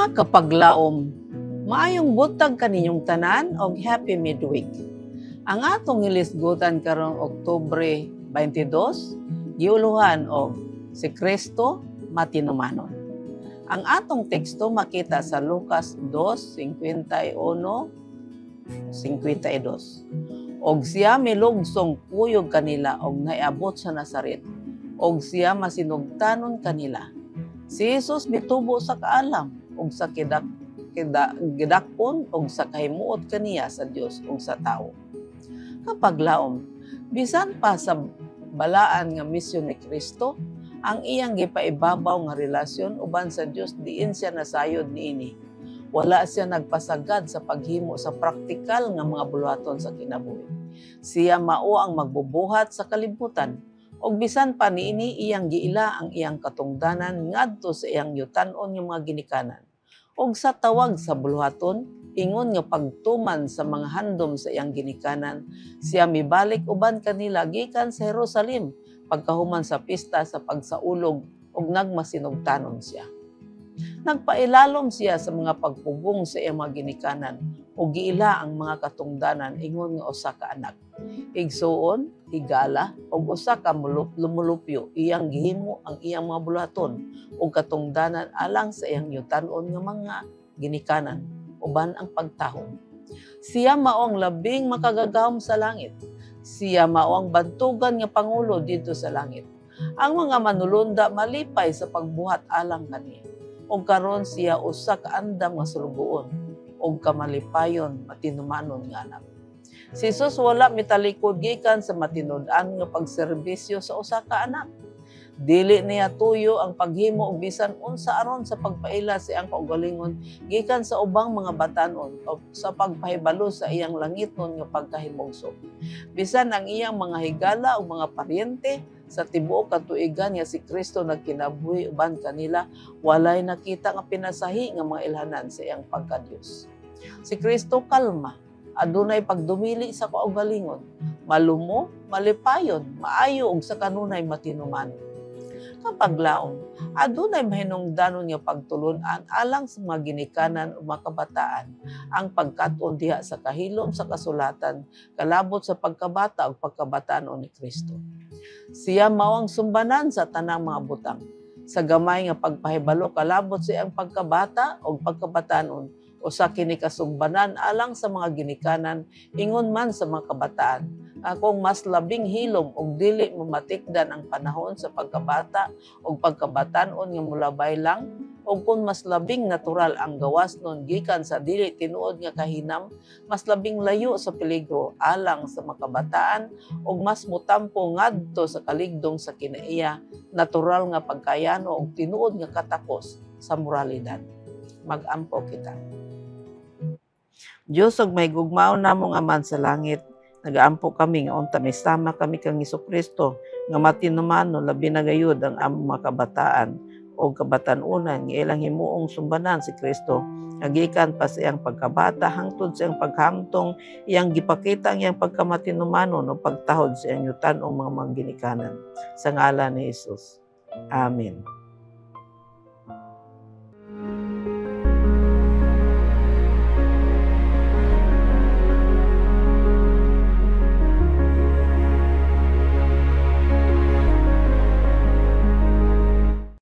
Mga kapaglaom, maayong butag kaninyong tanan og happy midweek. Ang atong hilisgutan karong Oktubre 22, giuluhan og si Kristo matinumanon. Ang atong teksto makita sa Lucas 2:51-52. Og siya milugsong kuyog kanila og naiabot sa Nazaret, og siya masinugtanon kanila. Si Jesus mitubo sa kaalam ug sa gidakon ug sa kahimuot kaniya sa Dios ug sa tawo. Kapaglaom, bisan pa sa balaan nga misyon ni Kristo, ang iyang gipaibabaw nga relasyon uban sa Dios diin siya nasayod niini. Wala siya nagpasagad sa paghimo sa praktikal nga mga buluhaton sa kinabuhi. Siya mao ang magbubuhat sa kalibutan, og bisan pa niini iyang giila ang iyang katungdanan ngadto sa iyang yutan-on nga mga ginikanan. Og sa tawag sa buluhaton, ingon nga pagtuman sa mga handom sa iyang ginikanan, siya mibalik uban kanila gikan sa Jerusalem pagkahuman sa pista sa pagsaulog og nagmasinugtanon siya. Nagpailalom siya sa mga pagpugong sa iyang mga ginikanan ug giila ang mga katungdanan ingon nga usa ka anak. Igsuon, higala ug usa ka lumulupyo iyang gihimo ang iyang mga buluhaton ug katungdanan alang sa iyang yutan-on nga mga ginikanan uban ang pagtahom. Siya mao ang labing makagagahom sa langit. Siya mao ang bantugan nga pangulo dito sa langit. Ang mga manulunda malipay sa pagbuhat alang kaniya. Og karon siya usa ka andam nga sulugoon og kamalipayon matinumanon nga anak. Si Jesus wala mitalikod gikan sa matinud-an nga pagserbisyo sa usa ka anak. Dili niya tuyo ang paghimo og bisan unsa aron sa pagpaila sa iyang kaugalingon gikan sa ubang mga batan-on o sa pagpahibalo sa iyang langiton nga pagkahimugso. Bisan ang iyang mga higala o mga paryente sa tibuok katuigan nga si Kristo nagkinabuhi uban kanila, walay nakita nga pinasahi nga mga ilhanan sa iyang pagka-Dios. Si Kristo kalma, adunay pagdumili sa kaugalingon, malumo, malipayon, maayo ug sa kanunay matinumanon. Kapaglaom, adunay mahinungdanon nga pagtulon-an alang sa mga ginikanan o mga kabataan ang pagkat-on diha sa kahilom sa kasulatan kalabot sa pagkabata o pagkabataan ni Kristo. Siya mao ang sumbanan sa tanang mga butang. Sa gamay nga pagpahibalo kalabot sa iyang pagkabata o pagkabataan o sa kini kasumbanan alang sa mga ginikanan ingon man sa mga kabataan. Akong mas labing hilom og dili mamatikdan ang panahon sa pagkabata o pagkabataan nga mulabay lang, o kung mas labing natural ang gawas nun gikan sa dili tinuod nga kahinam, mas labing layo sa peligro alang sa makabataan o mas mutampo ngadto sa kaligdong sa kinaiya natural nga pagkayano og tinuod nga katakos sa moralidad. Mag-ampo kita. Diyos og may gugmaon namong Aman sa langit, nagaampo kami nga unta may sama kami kang Jesucristo nga matinumanon labi na gayud ang among mga kabataan o kabatan-unan nga ilang himuong sumbanan si Kristo nagikan pa sa iyang pagkabata hangtod sa iyang paghamtong iyang gipakita ang iyang pagkamatinumanon o pagtahod sa iyang yutan o mga ginikanan sa ngalan ni Jesus. Amen.